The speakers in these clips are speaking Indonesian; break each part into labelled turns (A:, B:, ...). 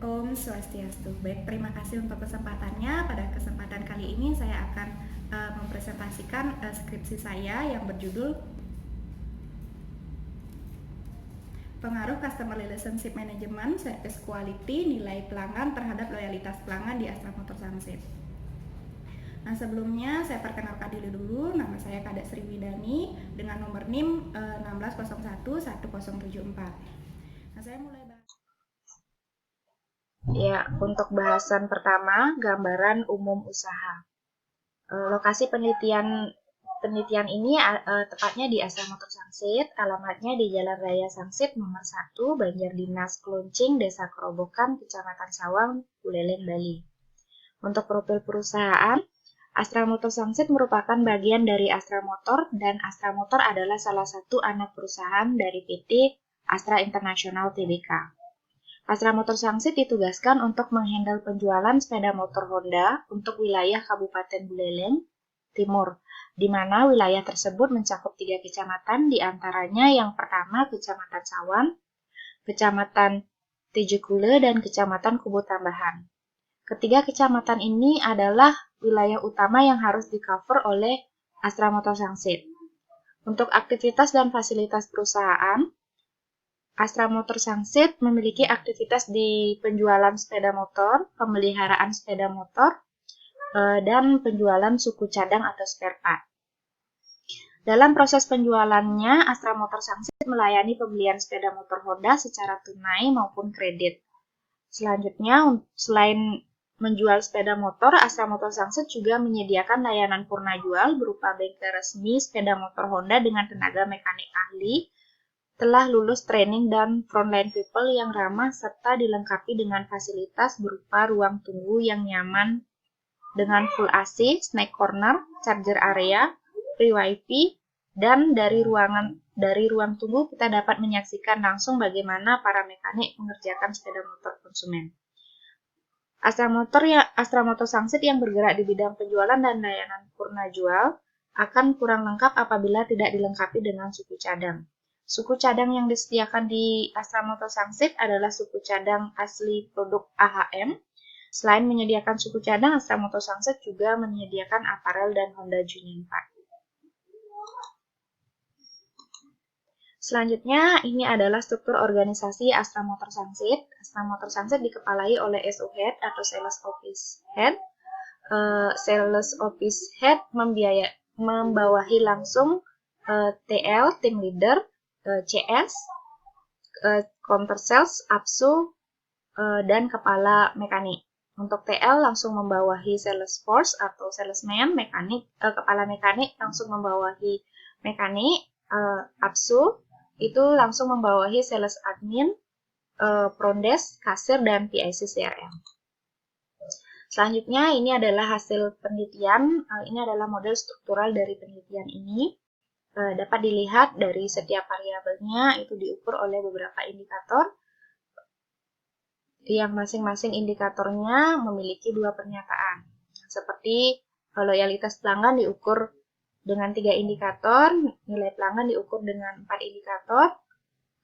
A: Om Swastiastu. Baik, terima kasih untuk kesempatannya. Pada kesempatan kali ini saya akan mempresentasikan skripsi saya yang berjudul Pengaruh Customer Relationship Management, Service Quality, Nilai Pelanggan terhadap Loyalitas Pelanggan di Astra Motor Sangsit. Nah, sebelumnya saya perkenalkan diri dulu. Nama saya Kadek Sriwidani dengan nomor NIM 16011074. Nah, saya mulai bahas.
B: Ya, untuk bahasan pertama, gambaran umum usaha. Lokasi penelitian ini tepatnya di Astra Motor Sangsit, alamatnya di Jalan Raya Sangsit nomor 1, Banjardinas Kluncing, Desa Kerobokan, Kecamatan Sawang, Buleleng, Bali. Untuk profil perusahaan, Astra Motor Sangsit merupakan bagian dari Astra Motor dan Astra Motor adalah salah satu anak perusahaan dari PT Astra International Tbk. Astra Motor Sangsit ditugaskan untuk menghandle penjualan sepeda motor Honda untuk wilayah Kabupaten Buleleng Timur, di mana wilayah tersebut mencakup 3 kecamatan, di antaranya yang pertama Kecamatan Sawan, Kecamatan Tejekule, dan Kecamatan Kubu Tambahan. Ketiga kecamatan ini adalah wilayah utama yang harus di-cover oleh Astra Motor Sangsit. Untuk aktivitas dan fasilitas perusahaan, Astra Motor Sangsit memiliki aktivitas di penjualan sepeda motor, pemeliharaan sepeda motor, dan penjualan suku cadang atau spare part. Dalam proses penjualannya, Astra Motor Sangsit melayani pembelian sepeda motor Honda secara tunai maupun kredit. Selanjutnya, selain menjual sepeda motor, Astra Motor Sangsit juga menyediakan layanan purna jual berupa bengkel resmi sepeda motor Honda dengan tenaga mekanik ahli, telah lulus training dan frontline people yang ramah serta dilengkapi dengan fasilitas berupa ruang tunggu yang nyaman dengan full AC, snack corner, charger area, free wifi, dan dari ruang tunggu kita dapat menyaksikan langsung bagaimana para mekanik mengerjakan sepeda motor konsumen. Astra Motor Sangsit yang bergerak di bidang penjualan dan layanan purna jual akan kurang lengkap apabila tidak dilengkapi dengan suku cadang. Suku cadang yang disediakan di Astra Motor Sangsit adalah suku cadang asli produk AHM. Selain menyediakan suku cadang, Astra Motor Sangsit juga menyediakan aparel dan Honda Union Part. Selanjutnya, ini adalah struktur organisasi Astra Motor Sangsit. Astra Motor Sangsit dikepalai oleh SO Head atau Sales Office Head. Sales Office Head membawahi langsung TL, Team Leader, CS, Counter Sales, APSU, dan Kepala Mekanik. Untuk TL langsung membawahi Sales Force atau Salesman, Kepala Mekanik langsung membawahi Mekanik, APSU, itu langsung membawahi Sales Admin, Frontdesk, Kasir, dan PIC CRM. Selanjutnya, ini adalah hasil penelitian. Ini adalah model struktural dari penelitian ini. Dapat dilihat dari setiap variabelnya itu diukur oleh beberapa indikator. Yang masing-masing indikatornya memiliki 2 pernyataan. Seperti loyalitas pelanggan diukur dengan 3 indikator, nilai pelanggan diukur dengan 4 indikator,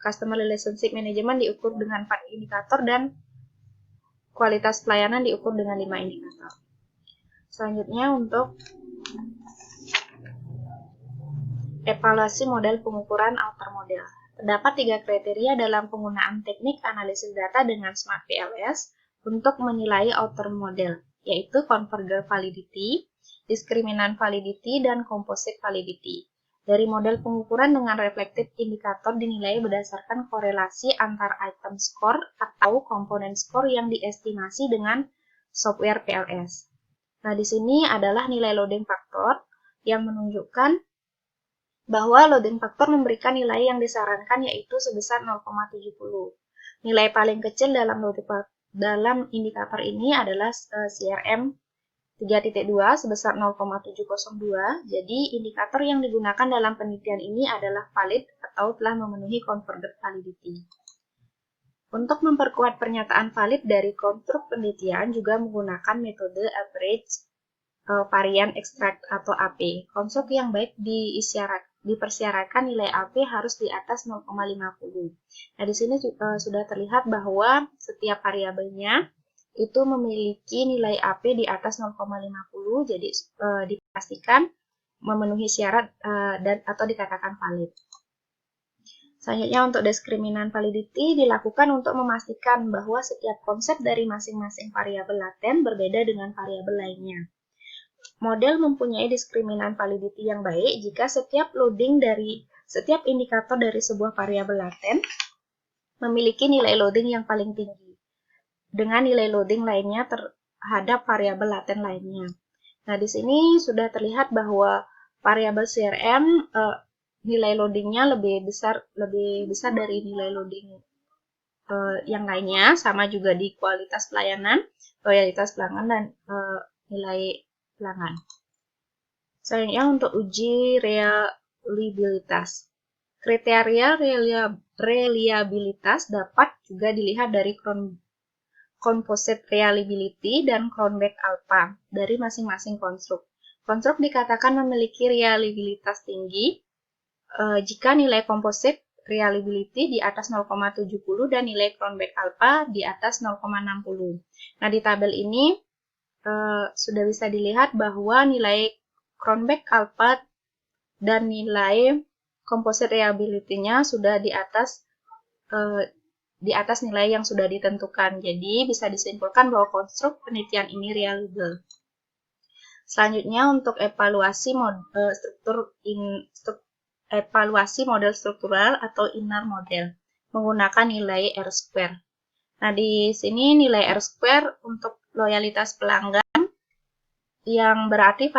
B: customer relationship management diukur dengan 4 indikator, dan kualitas pelayanan diukur dengan 5 indikator. Selanjutnya untuk evaluasi model pengukuran outer model. Terdapat 3 kriteria dalam penggunaan teknik analisis data dengan Smart PLS untuk menilai outer model, yaitu Converger Validity, Discriminant Validity, dan Composite Validity. Dari model pengukuran dengan reflective indikator dinilai berdasarkan korelasi antar item score atau komponen score yang diestimasi dengan software PLS. Nah, di sini adalah nilai loading factor yang menunjukkan bahwa loading factor memberikan nilai yang disarankan yaitu sebesar 0,70. Nilai paling kecil dalam indikator ini adalah CRM 3.2 sebesar 0,702. Jadi indikator yang digunakan dalam penelitian ini adalah valid atau telah memenuhi converger validity. Untuk memperkuat pernyataan valid dari konstruk penelitian juga menggunakan metode average varian extract atau AP. Konstruk yang baik dipersyaratkan nilai AP harus di atas 0,50. Nah, di sini sudah terlihat bahwa setiap variabelnya itu memiliki nilai AP di atas 0,50, jadi dipastikan memenuhi syarat dan atau dikatakan valid. Selanjutnya untuk diskriminan validity dilakukan untuk memastikan bahwa setiap konsep dari masing-masing variabel laten berbeda dengan variabel lainnya. Model mempunyai diskriminan validity yang baik jika setiap loading dari setiap indikator dari sebuah variabel laten memiliki nilai loading yang paling tinggi dengan nilai loading lainnya terhadap variabel laten lainnya. Nah, di sini sudah terlihat bahwa variabel CRM nilai loadingnya lebih besar dari nilai loading yang lainnya, sama juga di kualitas pelayanan, loyalitas pelanggan, dan nilai pelanggan. Selanjutnya untuk uji reliabilitas. Kriteria reliabilitas dapat juga dilihat dari composite reliability dan cronbach alpha dari masing-masing konstruk. Konstruk dikatakan memiliki reliabilitas tinggi jika nilai composite reliability di atas 0,70 dan nilai cronbach alpha di atas 0,60. Nah, di tabel ini sudah bisa dilihat bahwa nilai cronbach alpha dan nilai composite reliability-nya sudah di atas nilai yang sudah ditentukan. Jadi bisa disimpulkan bahwa konstruk penelitian ini reliable. Selanjutnya untuk evaluasi model struktural atau inner model menggunakan nilai R-square. Nah, di sini nilai R-square untuk loyalitas pelanggan yang berarti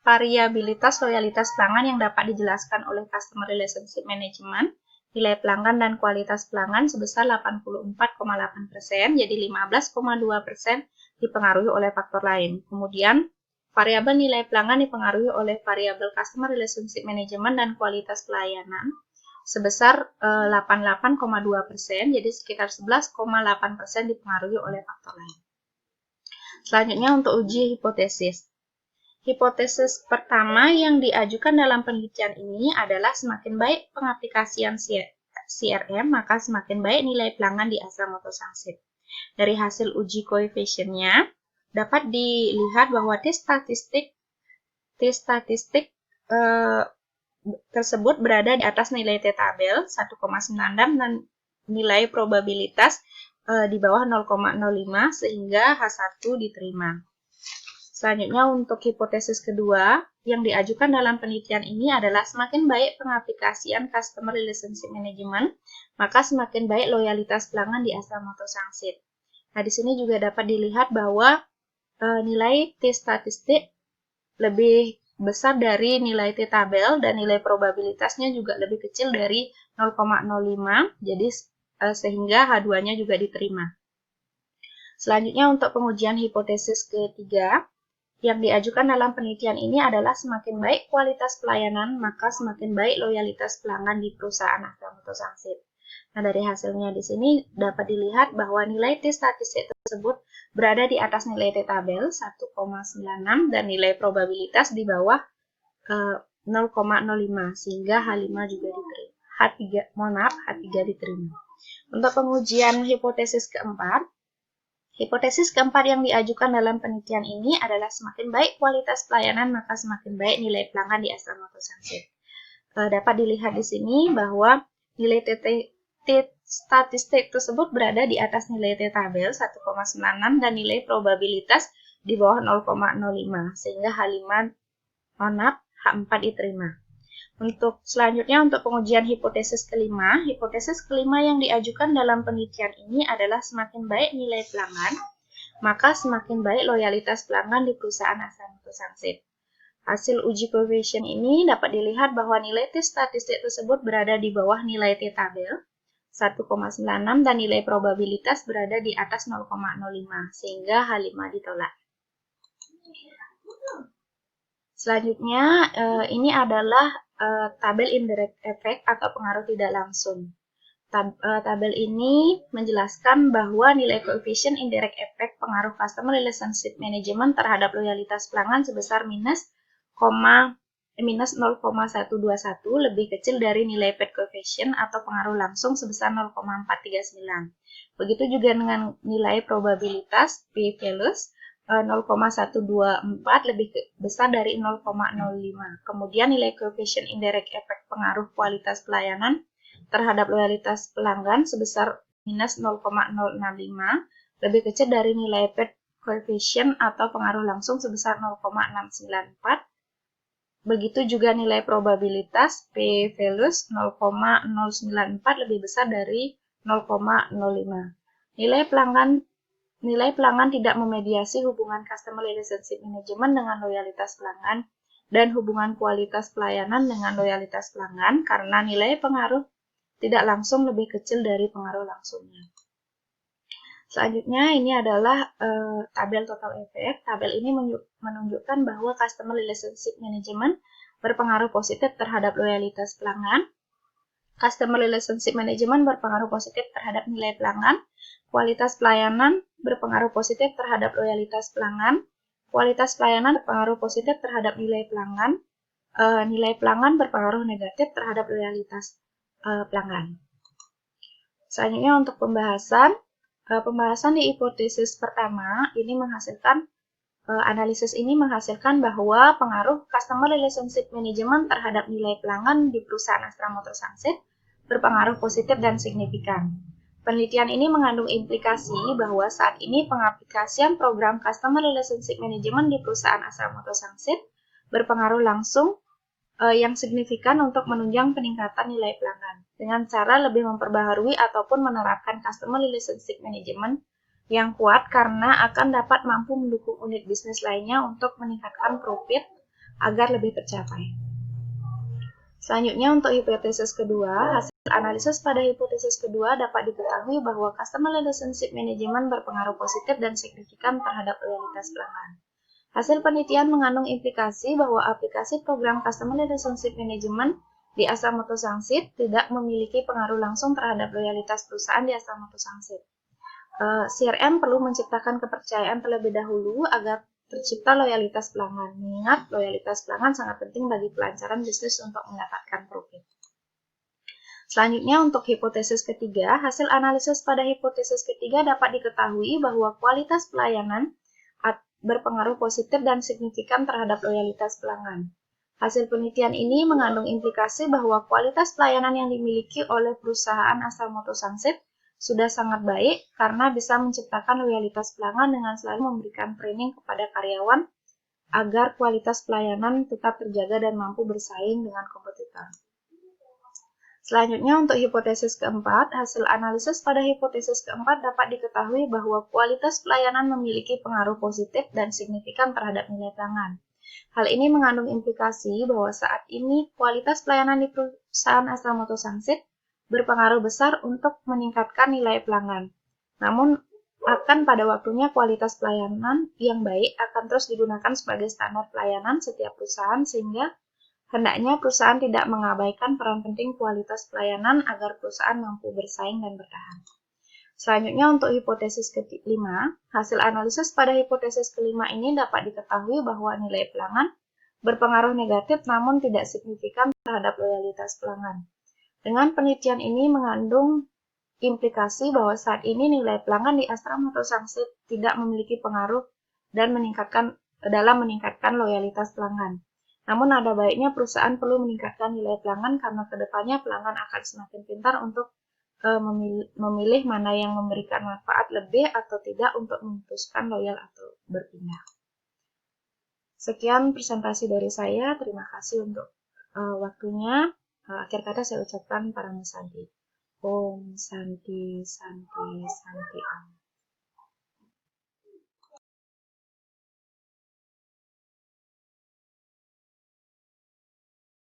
B: variabilitas loyalitas pelanggan yang dapat dijelaskan oleh Customer Relationship Management, nilai pelanggan dan kualitas pelanggan sebesar 84,8%, jadi 15,2% dipengaruhi oleh faktor lain. Kemudian, variabel nilai pelanggan dipengaruhi oleh variabel Customer Relationship Management dan kualitas pelayanan sebesar 88,2%, jadi sekitar 11,8% dipengaruhi oleh faktor lain. Selanjutnya untuk uji hipotesis. Hipotesis pertama yang diajukan dalam penelitian ini adalah semakin baik pengaplikasian CRM, maka semakin baik nilai pelanggan di Asamoto Sangsit. Dari hasil uji koefisiennya, dapat dilihat bahwa T statistik tersebut berada di atas nilai T tabel 1,96 dan nilai probabilitas di bawah 0,05 sehingga H1 diterima. Selanjutnya untuk hipotesis kedua yang diajukan dalam penelitian ini adalah semakin baik pengaplikasian Customer Relationship Management, maka semakin baik loyalitas pelanggan di Asamoto Sangsit. Nah, di sini juga dapat dilihat bahwa nilai T statistik lebih besar dari nilai T tabel dan nilai probabilitasnya juga lebih kecil dari 0,05, jadi sehingga H2-nya juga diterima. Selanjutnya untuk pengujian hipotesis ketiga, yang diajukan dalam penelitian ini adalah semakin baik kualitas pelayanan, maka semakin baik loyalitas pelanggan di perusahaan Asamoto Sangsit. Nah, dari hasilnya di sini dapat dilihat bahwa nilai T statistik tersebut berada di atas nilai T tabel 1,96 dan nilai probabilitas di bawah 0,05 sehingga H5 juga diterima. H3 diterima. Untuk pengujian hipotesis keempat, yang diajukan dalam penelitian ini adalah semakin baik kualitas pelayanan, maka semakin baik nilai pelanggan di Asamoto Sangsit. Dapat dilihat di sini bahwa nilai T statistik tersebut berada di atas nilai T tabel 1,96 dan nilai probabilitas di bawah 0,05 sehingga H4 diterima. Untuk selanjutnya untuk pengujian hipotesis kelima yang diajukan dalam penelitian ini adalah semakin baik nilai pelanggan, maka semakin baik loyalitas pelanggan di perusahaan Asamoto Sangsit. Hasil uji koefisien ini dapat dilihat bahwa nilai T statistik tersebut berada di bawah nilai T tabel 1,96 dan nilai probabilitas berada di atas 0,05 sehingga H5 ditolak. Selanjutnya ini adalah tabel indirect effect atau pengaruh tidak langsung. Tabel ini menjelaskan bahwa nilai koefisien indirect effect pengaruh Customer Relationship Management terhadap loyalitas pelanggan sebesar minus minus 0,121 lebih kecil dari nilai paid coefficient atau pengaruh langsung sebesar 0,439. Begitu juga dengan nilai probabilitas p-values 0,124 lebih besar dari 0,05. Kemudian nilai coefficient indirect effect pengaruh kualitas pelayanan terhadap loyalitas pelanggan sebesar minus 0,065 lebih kecil dari nilai paid coefficient atau pengaruh langsung sebesar 0,694. Begitu juga nilai probabilitas p-values 0,094 lebih besar dari 0,05. Nilai pelanggan tidak memediasi hubungan customer relationship management dengan loyalitas pelanggan dan hubungan kualitas pelayanan dengan loyalitas pelanggan karena nilai pengaruh tidak langsung lebih kecil dari pengaruh langsungnya. Selanjutnya ini adalah tabel total effect. Tabel ini menunjukkan bahwa customer relationship management berpengaruh positif terhadap loyalitas pelanggan. Customer relationship management berpengaruh positif terhadap nilai pelanggan. Kualitas pelayanan berpengaruh positif terhadap loyalitas pelanggan. Kualitas pelayanan berpengaruh positif terhadap nilai pelanggan. Nilai pelanggan berpengaruh negatif terhadap loyalitas pelanggan. Selanjutnya untuk pembahasan di hipotesis pertama ini menghasilkan analisis ini menghasilkan bahwa pengaruh customer relationship management terhadap nilai pelanggan di perusahaan Astra Motor Sangsit berpengaruh positif dan signifikan. Penelitian ini mengandung implikasi bahwa saat ini pengaplikasian program customer relationship management di perusahaan Astra Motor Sangsit berpengaruh langsung yang signifikan untuk menunjang peningkatan nilai pelanggan dengan cara lebih memperbaharui ataupun menerapkan customer relationship management yang kuat karena akan dapat mampu mendukung unit bisnis lainnya untuk meningkatkan profit agar lebih tercapai. Selanjutnya untuk hipotesis kedua, hasil analisis pada hipotesis kedua dapat diketahui bahwa customer relationship management berpengaruh positif dan signifikan terhadap loyalitas pelanggan. Hasil penelitian mengandung implikasi bahwa aplikasi program Customer Relationship Management di Astra Motor Sangsit tidak memiliki pengaruh langsung terhadap loyalitas perusahaan di Astra Motor Sangsit. CRM perlu menciptakan kepercayaan terlebih dahulu agar tercipta loyalitas pelanggan. Mengingat loyalitas pelanggan sangat penting bagi kelancaran bisnis untuk mendapatkan profit. Selanjutnya untuk hipotesis ketiga, hasil analisis pada hipotesis ketiga dapat diketahui bahwa kualitas pelayanan berpengaruh positif dan signifikan terhadap loyalitas pelanggan. Hasil penelitian ini mengandung implikasi bahwa kualitas pelayanan yang dimiliki oleh perusahaan Astra Motor Sangsit sudah sangat baik karena bisa menciptakan loyalitas pelanggan dengan selalu memberikan training kepada karyawan agar kualitas pelayanan tetap terjaga dan mampu bersaing dengan kompetitor. Selanjutnya untuk hipotesis keempat, hasil analisis pada hipotesis keempat dapat diketahui bahwa kualitas pelayanan memiliki pengaruh positif dan signifikan terhadap nilai pelanggan. Hal ini mengandung implikasi bahwa saat ini kualitas pelayanan di perusahaan Astra Motor Sangsit berpengaruh besar untuk meningkatkan nilai pelanggan. Namun akan pada waktunya kualitas pelayanan yang baik akan terus digunakan sebagai standar pelayanan setiap perusahaan sehingga hendaknya perusahaan tidak mengabaikan peran penting kualitas pelayanan agar perusahaan mampu bersaing dan bertahan. Selanjutnya untuk hipotesis kelima, hasil analisis pada hipotesis kelima ini dapat diketahui bahwa nilai pelanggan berpengaruh negatif namun tidak signifikan terhadap loyalitas pelanggan. Dengan penelitian ini mengandung implikasi bahwa saat ini nilai pelanggan di Astra Motor Sangsit tidak memiliki pengaruh dan dalam meningkatkan loyalitas pelanggan. Namun ada baiknya perusahaan perlu meningkatkan nilai pelanggan karena kedepannya pelanggan akan semakin pintar untuk memilih mana yang memberikan manfaat lebih atau tidak untuk memutuskan loyal atau berpindah. Sekian presentasi dari saya, terima kasih untuk waktunya. Akhir kata saya ucapkan Param Santi. Om Santi Santi Santi Om.